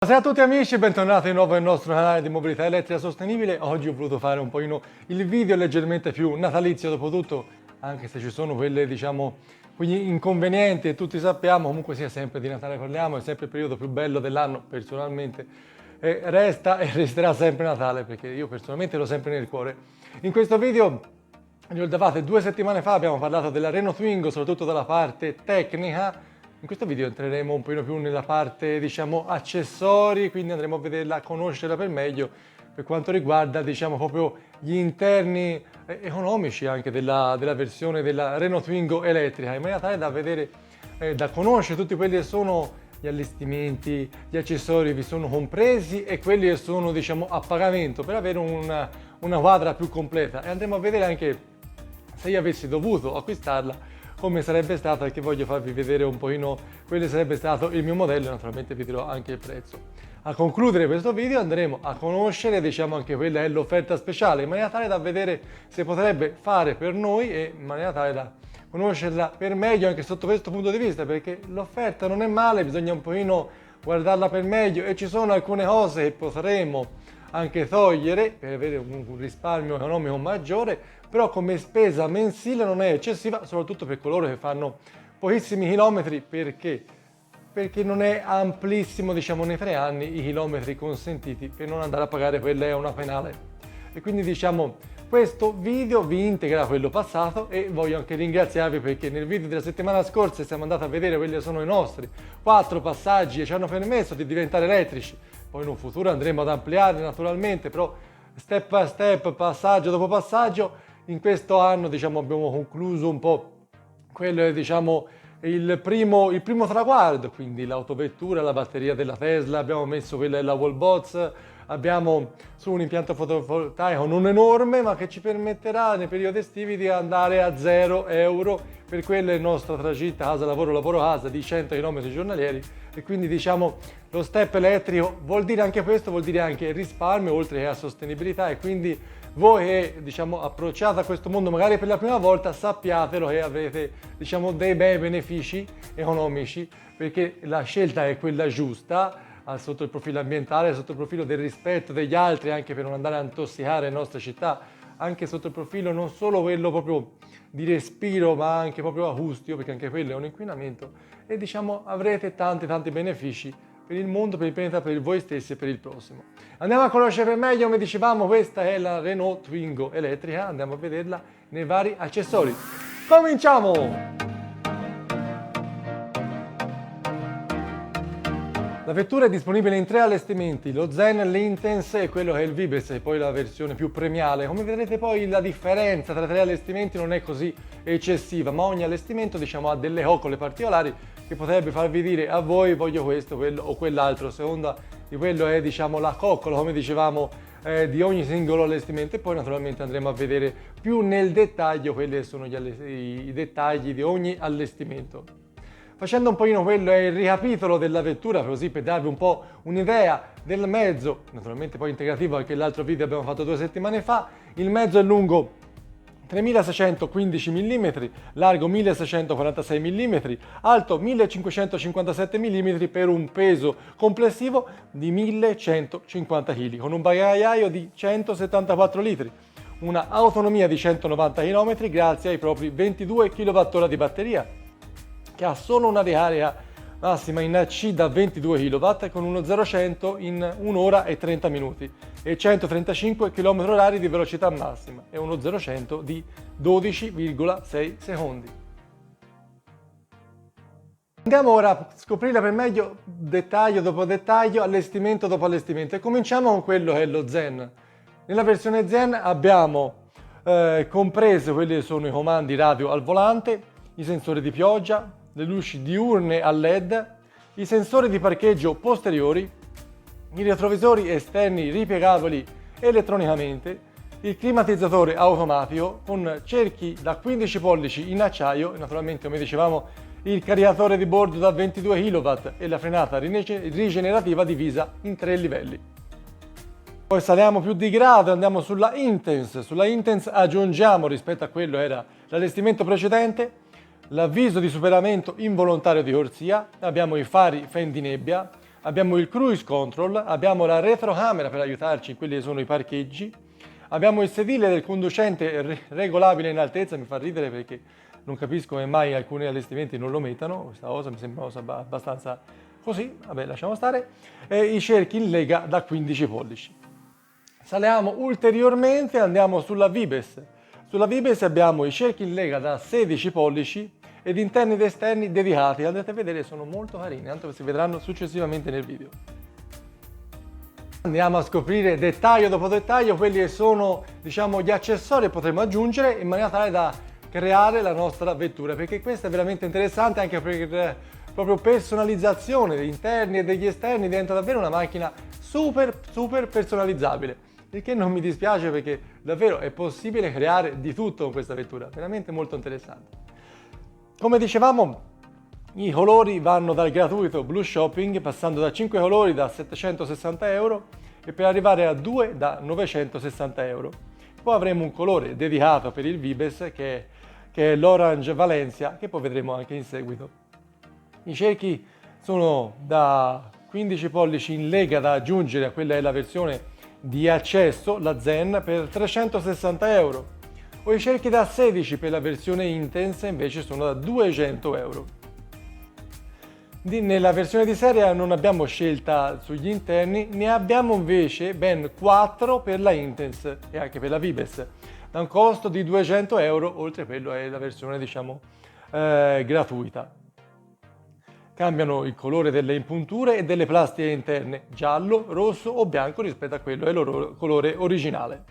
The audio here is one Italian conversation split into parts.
Buonasera a tutti amici, bentornati di nuovo nel nostro canale di mobilità elettrica sostenibile. Oggi ho voluto fare un pochino il video leggermente più natalizio, dopo tutto, anche se ci sono quegli inconvenienti e tutti sappiamo, comunque sia sempre di Natale parliamo, è sempre il periodo più bello dell'anno personalmente, e resta e resterà sempre Natale perché io personalmente l'ho sempre nel cuore. In questo video, ricordavate, 2 settimane fa abbiamo parlato della Renault Twingo, soprattutto dalla parte tecnica. In questo video entreremo un po' più nella parte, accessori, quindi andremo a vederla, a conoscerla per meglio per quanto riguarda, proprio gli interni economici anche della versione della Renault Twingo elettrica, in maniera tale da vedere, da conoscere tutti quelli che sono gli allestimenti, gli accessori vi sono compresi e quelli che sono, a pagamento per avere una quadra più completa. E andremo a vedere anche se io avessi dovuto acquistarla, come sarebbe stata, perché voglio farvi vedere un pochino quello che sarebbe stato il mio modello e naturalmente vi dirò anche il prezzo. A concludere questo video andremo a conoscere anche quella è l'offerta speciale, in maniera tale da vedere se potrebbe fare per noi e in maniera tale da conoscerla per meglio anche sotto questo punto di vista, perché l'offerta non è male, bisogna un pochino guardarla per meglio e ci sono alcune cose che potremo anche togliere per avere un risparmio economico maggiore, però come spesa mensile non è eccessiva, soprattutto per coloro che fanno pochissimi chilometri, perché non è amplissimo, nei 3 anni, i chilometri consentiti per non andare a pagare quella è una penale. E quindi questo video vi integra quello passato e voglio anche ringraziarvi perché nel video della settimana scorsa siamo andati a vedere quelli che sono i nostri 4 passaggi che ci hanno permesso di diventare elettrici. Poi in un futuro andremo ad ampliare naturalmente, però step by step, passaggio dopo passaggio, in questo anno abbiamo concluso un po' quello è il primo traguardo, quindi l'autovettura, la batteria della Tesla, abbiamo messo quella della Wallbox, abbiamo su un impianto fotovoltaico non enorme ma che ci permetterà nei periodi estivi di andare a 0 euro per quella è il nostro tragitto casa-lavoro, lavoro-casa di 100 km giornalieri e quindi lo step elettrico vuol dire anche questo, vuol dire anche risparmio oltre che a sostenibilità e quindi voi che approcciate a questo mondo magari per la prima volta sappiatelo che avrete dei bei benefici economici perché la scelta è quella giusta sotto il profilo ambientale, sotto il profilo del rispetto degli altri anche per non andare a intossicare le nostre città, anche sotto il profilo non solo quello proprio di respiro ma anche proprio acustico perché anche quello è un inquinamento e avrete tanti benefici per il mondo, per il pianeta, per voi stessi e per il prossimo. Andiamo a conoscere meglio, come dicevamo, questa è la Renault Twingo elettrica, andiamo a vederla nei vari accessori. Cominciamo! La vettura è disponibile in 3 allestimenti, lo Zen, l'Intense e quello che è il Vibes, e poi la versione più premiale. Come vedrete poi la differenza tra i 3 allestimenti non è così eccessiva, ma ogni allestimento ha delle coccole particolari che potrebbe farvi dire a voi voglio questo, quello o quell'altro, a seconda di quello è la coccola, come dicevamo, di ogni singolo allestimento e poi naturalmente andremo a vedere più nel dettaglio quelli che sono i dettagli di ogni allestimento. Facendo un pochino quello è il ricapitolo della vettura, così per darvi un po' un'idea del mezzo, naturalmente poi integrativo anche l'altro video abbiamo fatto 2 settimane fa, il mezzo è lungo 3615 mm, largo 1646 mm, alto 1557 mm per un peso complessivo di 1150 kg, con un bagagliaio di 174 litri, una autonomia di 190 km grazie ai propri 22 kWh di batteria, che ha solo una ricarica massima in AC da 22 kW con uno 0-100 in 1 ora e 30 minuti e 135 km/h di velocità massima e uno 0-100 di 12,6 secondi. Andiamo ora a scoprire per meglio dettaglio dopo dettaglio, allestimento dopo allestimento e cominciamo con quello che è lo Zen. Nella versione Zen abbiamo compreso quelli che sono i comandi radio al volante, i sensori di pioggia, le luci diurne a LED, i sensori di parcheggio posteriori, i retrovisori esterni ripiegabili elettronicamente, il climatizzatore automatico con cerchi da 15 pollici in acciaio e naturalmente, come dicevamo, il caricatore di bordo da 22 kW e la frenata rigenerativa divisa in 3 livelli. Poi saliamo più di grado e andiamo sulla Intense. Sulla Intense aggiungiamo rispetto a quello era l'allestimento precedente l'avviso di superamento involontario di corsia, abbiamo i fari fendinebbia, abbiamo il cruise control, abbiamo la retrocamera per aiutarci in quelli che sono i parcheggi, abbiamo il sedile del conducente regolabile in altezza, mi fa ridere perché non capisco come mai alcuni allestimenti non lo mettano, questa cosa mi sembra una cosa abbastanza così, vabbè lasciamo stare, e i cerchi in lega da 15 pollici. Saliamo ulteriormente, andiamo sulla Vibes. Sulla Vibes abbiamo i cerchi in lega da 16 pollici ed interni ed esterni dedicati, andate a vedere, sono molto carini, tanto si vedranno successivamente nel video. Andiamo a scoprire dettaglio dopo dettaglio quelli che sono, diciamo, gli accessori che potremo aggiungere in maniera tale da creare la nostra vettura, perché questo è veramente interessante anche per proprio personalizzazione degli interni e degli esterni, diventa davvero una macchina super personalizzabile, il che non mi dispiace perché davvero è possibile creare di tutto con questa vettura, veramente molto interessante. Come dicevamo, i colori vanno dal gratuito Blue Shopping, passando da 5 colori da 760 euro e per arrivare a 2 da 960 euro. Poi avremo un colore dedicato per il Vibes che è l'Orange Valencia, che poi vedremo anche in seguito. I cerchi sono da 15 pollici in lega da aggiungere a quella è la versione di accesso, la Zen, per 360 euro. O i cerchi da 16 per la versione Intense invece sono da 200 euro. Nella versione di serie non abbiamo scelta sugli interni, ne abbiamo invece ben 4 per la Intense e anche per la Vibes, da un costo di 200 euro, oltre a quello è la versione diciamo gratuita. Cambiano il colore delle impunture e delle plastiche interne, giallo, rosso o bianco rispetto a quello è il loro colore originale.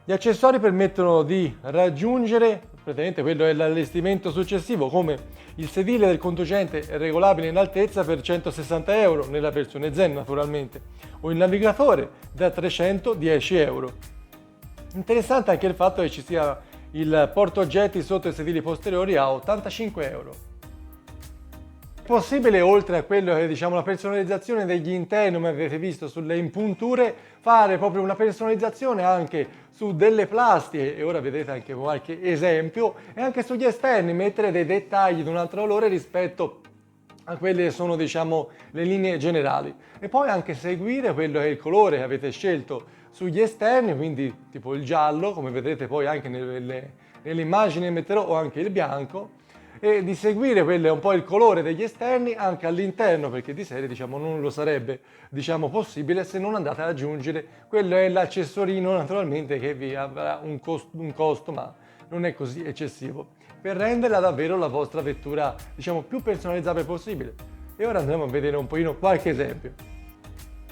Gli accessori permettono di raggiungere, praticamente quello è l'allestimento successivo, come il sedile del conducente regolabile in altezza per 160 euro nella versione Zen naturalmente, o il navigatore da 310 euro. Interessante anche il fatto che ci sia il portaoggetti sotto i sedili posteriori a 85 euro. Possibile, oltre a quello che diciamo la personalizzazione degli interni, come avete visto sulle impunture, fare proprio una personalizzazione anche su delle plastiche, e ora vedete anche qualche esempio, e anche sugli esterni, mettere dei dettagli di un altro valore rispetto a quelle che sono diciamo le linee generali, e poi anche seguire quello che è il colore che avete scelto sugli esterni, quindi tipo il giallo, come vedrete poi anche nelle immagini che metterò, o anche il bianco, e di seguire quello è un po' il colore degli esterni anche all'interno, perché di serie diciamo non lo sarebbe diciamo possibile se non andate ad aggiungere quello è l'accessorino naturalmente che vi avrà un costo ma non è così eccessivo, per renderla davvero la vostra vettura diciamo più personalizzabile possibile. E ora andremo a vedere un pochino qualche esempio.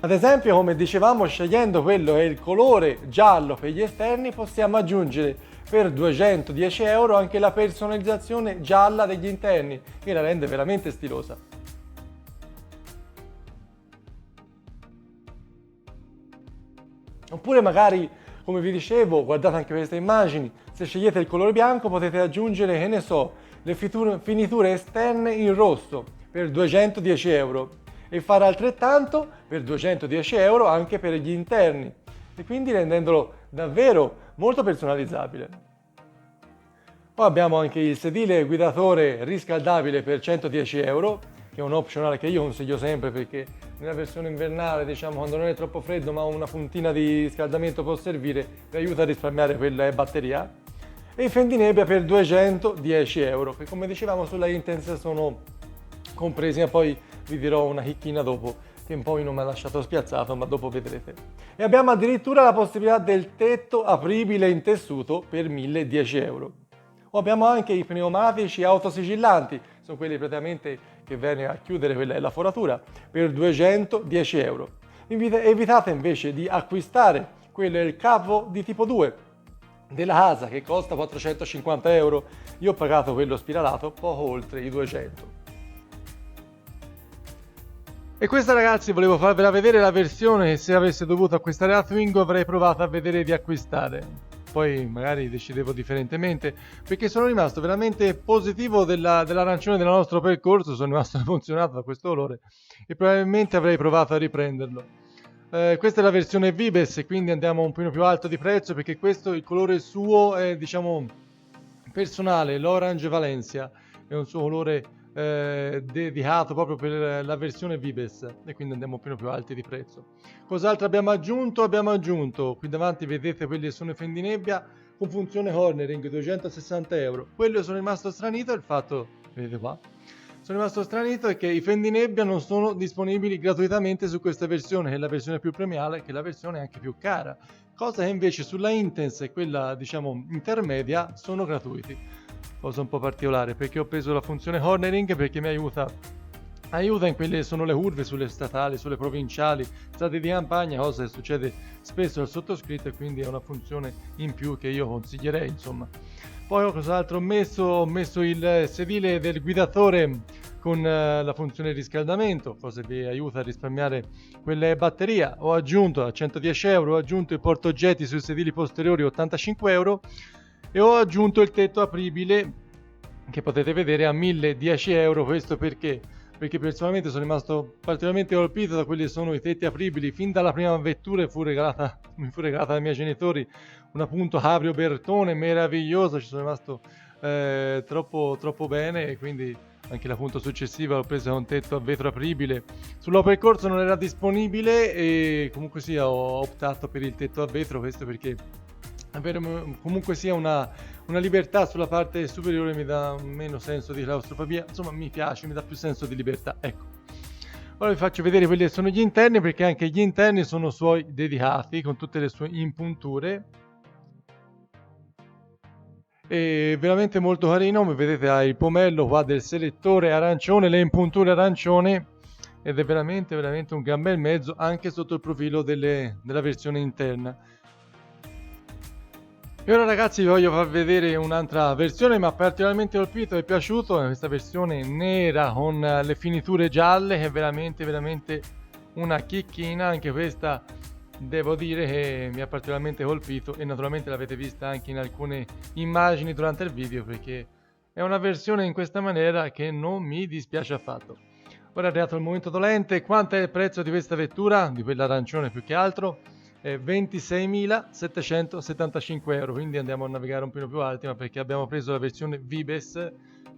Ad esempio, come dicevamo, scegliendo quello che è il colore giallo per gli esterni possiamo aggiungere per 210 euro anche la personalizzazione gialla degli interni, che la rende veramente stilosa. Oppure magari, come vi dicevo, guardate anche queste immagini, se scegliete il colore bianco potete aggiungere, che ne so, le finiture esterne in rosso per 210 euro e fare altrettanto per 210 euro anche per gli interni, e quindi rendendolo davvero molto personalizzabile. Poi abbiamo anche il sedile guidatore riscaldabile per 110 euro, che è un optional che io consiglio sempre perché nella versione invernale, diciamo, quando non è troppo freddo ma una puntina di riscaldamento può servire, vi aiuta a risparmiare quella batteria. E i fendinebbia per 210 euro, che come dicevamo sulla Intense sono compresi, ma poi vi dirò una chicchina dopo, che un po' non mi ha lasciato spiazzato, ma dopo vedrete. E abbiamo addirittura la possibilità del tetto apribile in tessuto per 1010 euro. O abbiamo anche i pneumatici autosigillanti, sono quelli praticamente che vengono a chiudere quella è la foratura, per 210 euro. Evitate invece di acquistare quello è il capo di tipo 2 della casa che costa 450 euro. Io ho pagato quello spiralato poco oltre i 200. E questa ragazzi volevo farvela vedere la versione che se avesse dovuto acquistare la Twingo avrei provato a vedere di acquistare. Poi magari decidevo differentemente perché sono rimasto veramente positivo dell'arancione del nostro percorso, sono rimasto emozionato da questo colore e probabilmente avrei provato a riprenderlo. Questa è la versione Vibes, quindi andiamo un po' più alto di prezzo perché questo il colore suo è diciamo personale, l'Orange Valencia è un suo colore dedicato proprio per la versione Vibes e quindi andiamo un po' più alti di prezzo. Cos'altro abbiamo aggiunto? Abbiamo aggiunto, qui davanti vedete quelli che sono i fendinebbia con funzione cornering, 260 euro. Quello sono rimasto stranito è il fatto, vedete qua, sono rimasto stranito è che i fendinebbia non sono disponibili gratuitamente su questa versione, che è la versione più premiale, che è la versione anche più cara, cosa che invece sulla Intense e quella diciamo intermedia sono gratuiti. Cosa un po' particolare, perché ho preso la funzione cornering perché mi aiuta in quelle che sono le curve sulle statali, sulle provinciali, strade di campagna, cosa che succede spesso al sottoscritto e quindi è una funzione in più che io consiglierei, insomma. Poi cos'altro ho messo? Ho messo il sedile del guidatore con la funzione riscaldamento, cosa che vi aiuta a risparmiare quelle batterie. Ho aggiunto a 110 euro, ho aggiunto il portaoggetti sui sedili posteriori 85 euro e ho aggiunto il tetto apribile che potete vedere a 1010 euro. Questo perché? Perché personalmente sono rimasto particolarmente colpito da quelli che sono i tetti apribili. Fin dalla prima vettura mi fu regalata dai miei genitori una Punto Cabrio Bertone meravigliosa, ci sono rimasto troppo bene e quindi anche la Punto successiva l'ho presa con tetto a vetro apribile. Sull'open corso non era disponibile e comunque sia ho optato per il tetto a vetro, questo perché avere comunque sia una libertà sulla parte superiore mi dà meno senso di claustrofobia, insomma mi piace, mi dà più senso di libertà, ecco. Ora vi faccio vedere quelli che sono gli interni, perché anche gli interni sono suoi dedicati con tutte le sue impunture e veramente molto carino. Come vedete ha il pomello qua del selettore arancione, le impunture arancione ed è veramente un gran bel mezzo anche sotto il profilo della versione interna. E ora ragazzi vi voglio far vedere un'altra versione, mi ha particolarmente colpito e piaciuto, questa versione nera con le finiture gialle che è veramente una chicchina, anche questa devo dire che mi ha particolarmente colpito e naturalmente l'avete vista anche in alcune immagini durante il video perché è una versione in questa maniera che non mi dispiace affatto. Ora è arrivato il momento dolente, quanto è il prezzo di questa vettura, di quella arancione più che altro? 26.775 euro, quindi andiamo a navigare un po' più alti, ma perché abbiamo preso la versione Vibes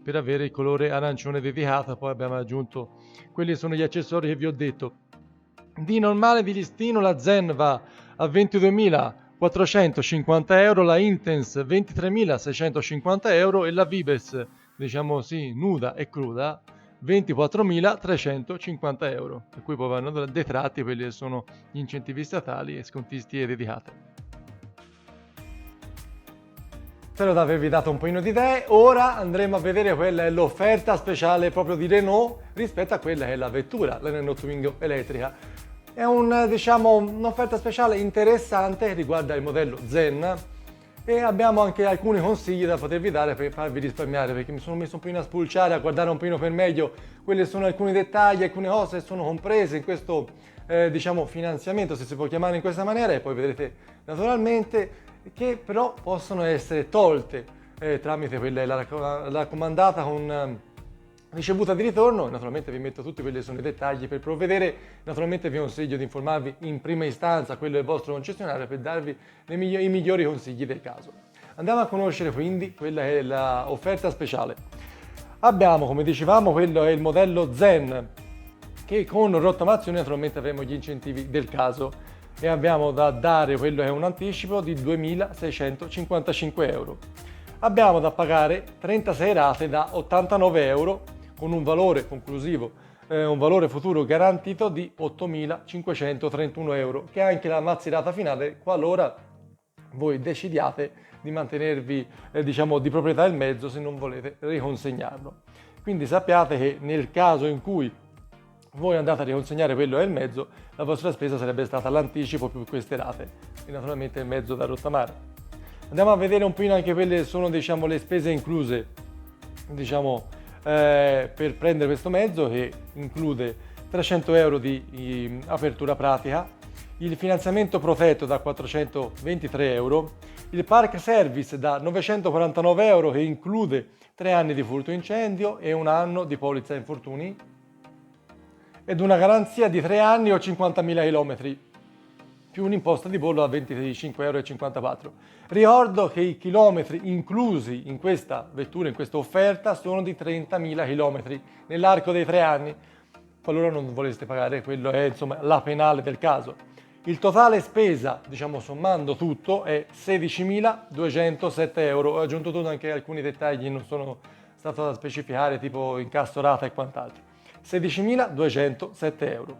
per avere il colore arancione dedicato, poi abbiamo aggiunto quelli che sono gli accessori che vi ho detto. Di normale di listino la Zen va a 22.450 euro, la Intense 23.650 euro e la Vibes, diciamo sì, nuda e cruda, 24.350 euro, per cui poi vanno detratti quelli che sono gli incentivi statali e scontisti e dedicate. Spero di avervi dato un pochino di idee. Ora andremo a vedere quella è l'offerta speciale proprio di Renault rispetto a quella che è la vettura, la Renault Twingo elettrica. È un'offerta speciale interessante che riguarda il modello Zen e abbiamo anche alcuni consigli da potervi dare per farvi risparmiare, perché mi sono messo un pochino a spulciare, a guardare un pochino per meglio quelli sono alcuni dettagli, alcune cose che sono comprese in questo finanziamento, se si può chiamare in questa maniera, e poi vedrete naturalmente che però possono essere tolte tramite la raccomandata con ricevuta di ritorno. Naturalmente vi metto tutti quelli che sono i dettagli per provvedere. Naturalmente vi consiglio di informarvi in prima istanza a quello del vostro concessionario per darvi i migliori consigli del caso. Andiamo a conoscere quindi quella che è l'offerta speciale. Abbiamo, come dicevamo, quello è il modello Zen, che con rottamazione naturalmente avremo gli incentivi del caso e abbiamo da dare quello che è un anticipo di 2.655 euro. Abbiamo da pagare 36 rate da 89 euro con un valore conclusivo, un valore futuro garantito di 8.531 euro, che è anche la mazzirata finale qualora voi decidiate di mantenervi di proprietà del mezzo se non volete riconsegnarlo. Quindi sappiate che nel caso in cui voi andate a riconsegnare quello e il mezzo, la vostra spesa sarebbe stata l'anticipo più queste rate e naturalmente il mezzo da rottamare. Andiamo a vedere un po' anche quelle che sono le spese incluse per prendere questo mezzo, che include 300 euro di apertura pratica, il finanziamento protetto da 423 euro, il park service da 949 euro che include 3 anni di furto incendio e 1 anno di polizza infortuni ed una garanzia di 3 anni o 50.000 km. più un'imposta di bollo a 25,54 euro. Ricordo che i chilometri inclusi in questa vettura, in questa offerta, sono di 30.000 chilometri nell'arco dei 3 anni. Qualora non voleste pagare, quello è insomma la penale del caso. Il totale spesa, diciamo sommando tutto, è 16.207 euro. Ho aggiunto tutto, anche alcuni dettagli non sono stato da specificare, tipo incasso rata e quant'altro. 16.207 euro.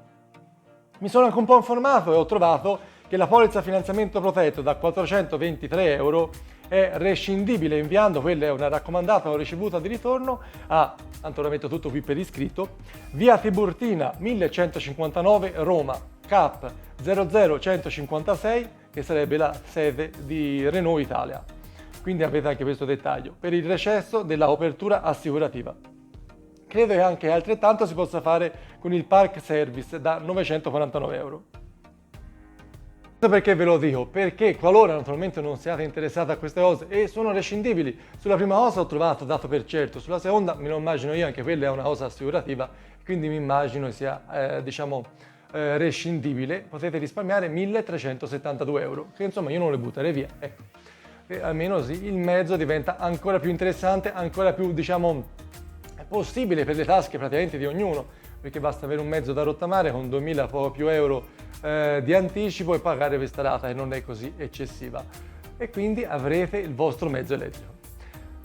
Mi sono anche un po' informato e ho trovato che la polizza finanziamento protetto da 423 euro è rescindibile inviando, quella è una raccomandata o ricevuta di ritorno a, tanto ora metto tutto qui per iscritto, via Tiburtina 1159 Roma, CAP 00156, che sarebbe la sede di Renault Italia. Quindi avete anche questo dettaglio, per il recesso della copertura assicurativa. Credo che anche altrettanto si possa fare con il Park Service da 949 euro. Perché ve lo dico? Perché qualora naturalmente non siate interessati a queste cose e sono rescindibili, sulla prima cosa ho trovato dato per certo, sulla seconda me lo immagino io, anche quella è una cosa assicurativa, quindi mi immagino sia rescindibile, potete risparmiare 1.372 euro, che insomma io non le butterei via, ecco. E almeno così il mezzo diventa ancora più interessante, ancora più possibile per le tasche praticamente di ognuno, perché basta avere un mezzo da rottamare con 2.000 poco più euro di anticipo e pagare questa rata che non è così eccessiva, e quindi avrete il vostro mezzo elettrico.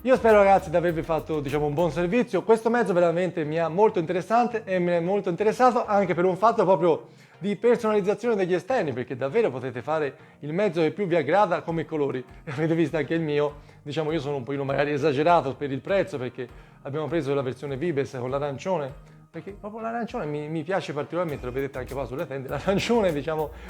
Io spero ragazzi di avervi fatto un buon servizio. Questo mezzo veramente mi è molto interessante e mi è molto interessato anche per un fatto proprio di personalizzazione degli esterni, perché davvero potete fare il mezzo che più vi aggrada come colori. Avete visto anche il mio, io sono un po' magari esagerato per il prezzo, perché abbiamo preso la versione Vibes con l'arancione, perché proprio l'arancione mi piace particolarmente, lo vedete anche qua sulle tende, l'arancione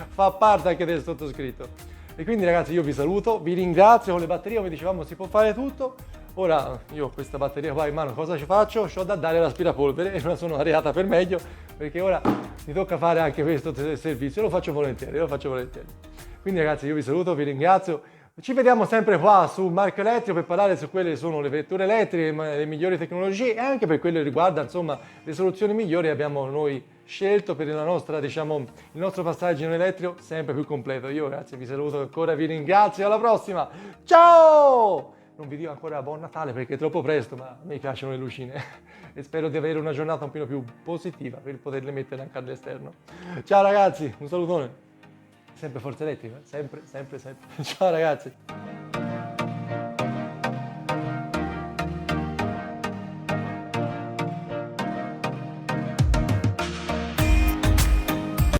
fa parte anche del sottoscritto. E quindi ragazzi io vi saluto, vi ringrazio. Con le batterie, come dicevamo, si può fare tutto. Ora io ho questa batteria qua in mano, cosa ci faccio? C'ho da dare l'aspirapolvere e me la sono areata per meglio, perché ora mi tocca fare anche questo servizio, lo faccio volentieri. Quindi ragazzi io vi saluto, vi ringrazio. Ci vediamo sempre qua su Marco Elettrico per parlare su quelle che sono le vetture elettriche, le migliori tecnologie, e anche per quello che riguarda insomma le soluzioni migliori abbiamo noi scelto per la nostra, il nostro passaggio in elettrico sempre più completo. Io ragazzi vi saluto ancora, vi ringrazio, alla prossima, ciao! Non vi dico ancora buon Natale perché è troppo presto, ma a me piacciono le lucine e spero di avere una giornata un po' più positiva per poterle mettere anche all'esterno. Ciao ragazzi, un salutone! Sempre Forza Elettrica, sempre. Ciao ragazzi!